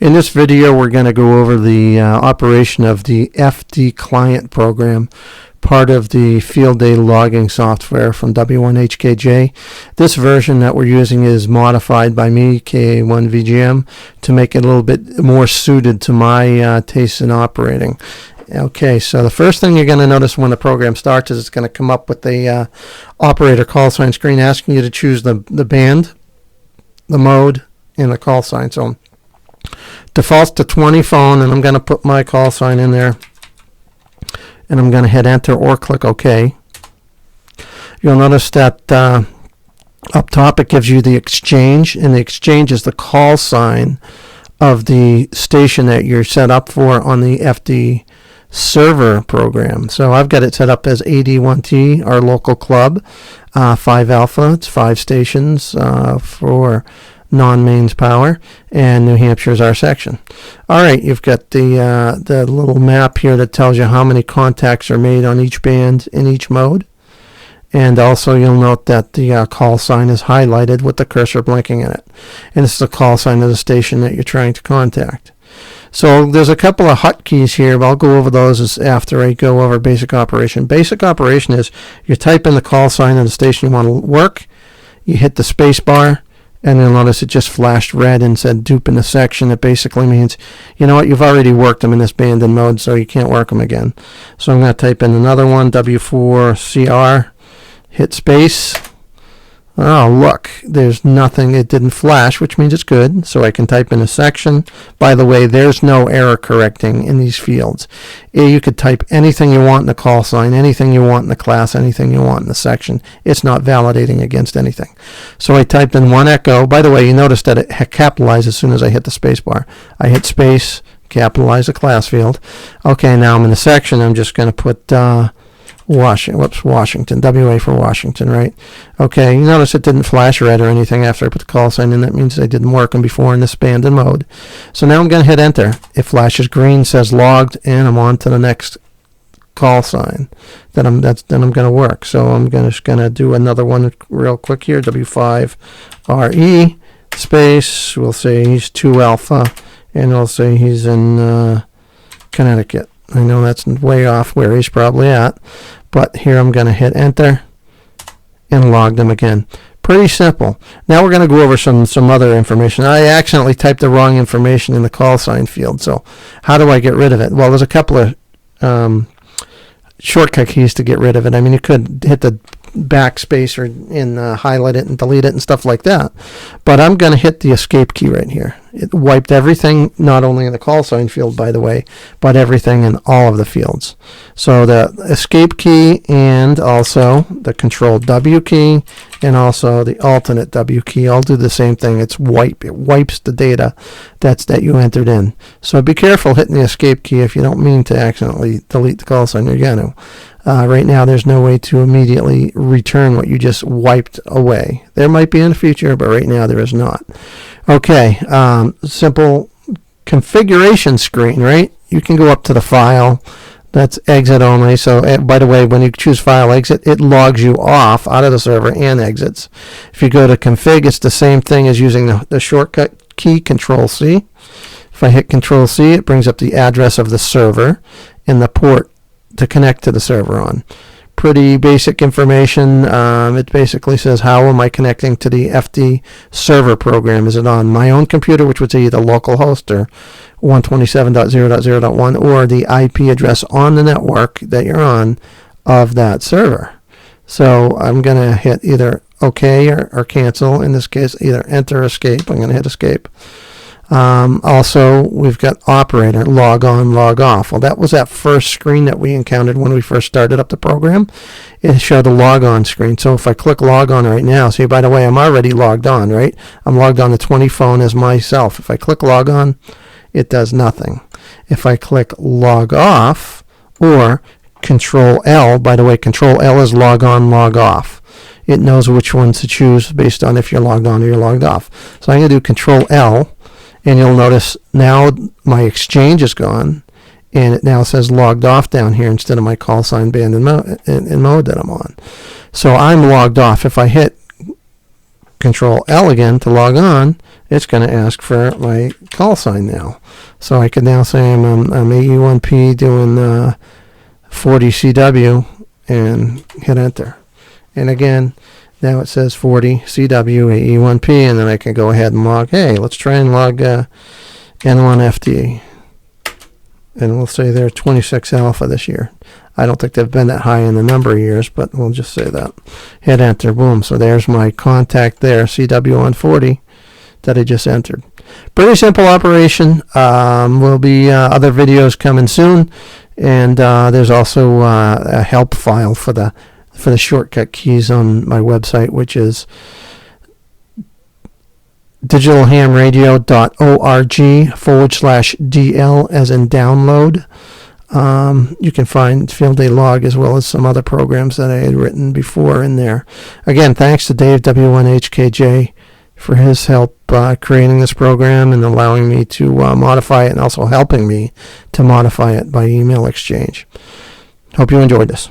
In this video, we're going to go over the operation of the fdclient program, part of the field data logging software from W1HKJ. This version that we're using is modified by me, KA1VGM, to make it a little bit more suited to my taste in operating. Okay, so the first thing you're going to notice when the program starts is it's going to come up with the operator call sign screen asking you to choose the band, the mode, and the call sign. So defaults to 20 phone, and I'm going to put my call sign in there, and I'm going to hit enter or click OK. You'll notice that up top it gives you the exchange, and the exchange is the call sign of the station that you're set up for on the FD server program. So I've got it set up as AD1T, our local club, 5 alpha. It's 5 stations for non-mains power, and New Hampshire is our section. All right, you've got the little map here that tells you how many contacts are made on each band in each mode. And also you'll note that the call sign is highlighted with the cursor blinking in it. And this is the call sign of the station that you're trying to contact. So there's a couple of hotkeys here, but I'll go over those after I go over basic operation. Basic operation is you type in the call sign of the station you want to work, you hit the space bar, and you'll notice it just flashed red and said dupe in the section. It basically means, you know what, you've already worked them in this band and mode, so you can't work them again. So I'm going to type in another one, W4CR, hit space. Oh, look, there's nothing. It didn't flash, which means it's good. So I can type in a section. By the way, there's no error correcting in these fields. You could type anything you want in the call sign, anything you want in the class, anything you want in the section. It's not validating against anything. So I typed in 1 echo. By the way, you notice that it capitalized as soon as I hit the space bar. I hit space, capitalize the class field. Okay, now I'm in the section. I'm just going to put Washington, WA for Washington, right? Okay, you notice it didn't flash red or anything after I put the call sign in. That means I didn't work them before in this band and mode. So now I'm going to hit enter. It flashes green, says logged, and I'm on to the next call sign that I'm going to work. So I'm just going to do another one real quick here, W5RE space. We'll say he's 2 alpha, and we'll say he's in Connecticut. I know that's way off where he's probably at, but here I'm going to hit enter and log them again. Pretty simple. Now we're going to go over some other information. I accidentally typed the wrong information in the call sign field, so how do I get rid of it? Well, there's a couple of shortcut keys to get rid of it. I mean, you could hit the backspace or highlight it and delete it and stuff like that, but I'm going to hit the escape key right here. It wiped everything, not only in the call sign field, by the way, but everything in all of the fields. So the escape key and also the control W key and also the alternate W key all do the same thing. It wipes the data that you entered in. So be careful hitting the escape key if you don't mean to accidentally delete the call sign. You're going to. Right now there's no way to immediately return what you just wiped away. There might be in the future, but right now there is not. Okay, simple configuration screen, right? You can go up to the file. That's exit only. So by the way, when you choose file exit, it logs you off out of the server and exits. If you go to config, it's the same thing as using the shortcut key Control C. If I hit Control C, it brings up the address of the server and the port to connect to the server on. Pretty basic information. It basically says, how am I connecting to the FD server program? Is it on my own computer, which would be the local host, or 127.0.0.1, or the IP address on the network that you're on of that server? So I'm going to hit either OK or cancel. In this case, either enter or escape. I'm going to hit escape. Also, we've got operator, log on, log off. Well, that was that first screen that we encountered when we first started up the program. It showed the log on screen. So if I click log on right now, see, by the way, I'm already logged on, right? I'm logged on the 20 phone as myself. If I click log on, it does nothing. If I click log off or Control L, by the way, Control L is log on, log off. It knows which one to choose based on if you're logged on or you're logged off. So I'm going to do Control L. And you'll notice now my exchange is gone, and it now says logged off down here instead of my call sign band and mode that I'm on. So I'm logged off. If I hit Control L again to log on, it's going to ask for my call sign now. So I can now say I'm AE1P doing 40 CW and hit enter. And again, now it says 40 CW AE1P, and then I can go ahead and log. Hey, let's try and log N1FD. And we'll say they're 26 alpha this year. I don't think they've been that high in the number of years, but we'll just say that. Hit enter, boom. So there's my contact there, CW140, that I just entered. Pretty simple operation. Will be other videos coming soon, and there's also a help file for the shortcut keys on my website, which is digitalhamradio.org/DL as in download. You can find Field Day Log as well as some other programs that I had written before in there. Again, thanks to Dave W1HKJ for his help creating this program and allowing me to modify it, and also helping me to modify it by email exchange. Hope you enjoyed this.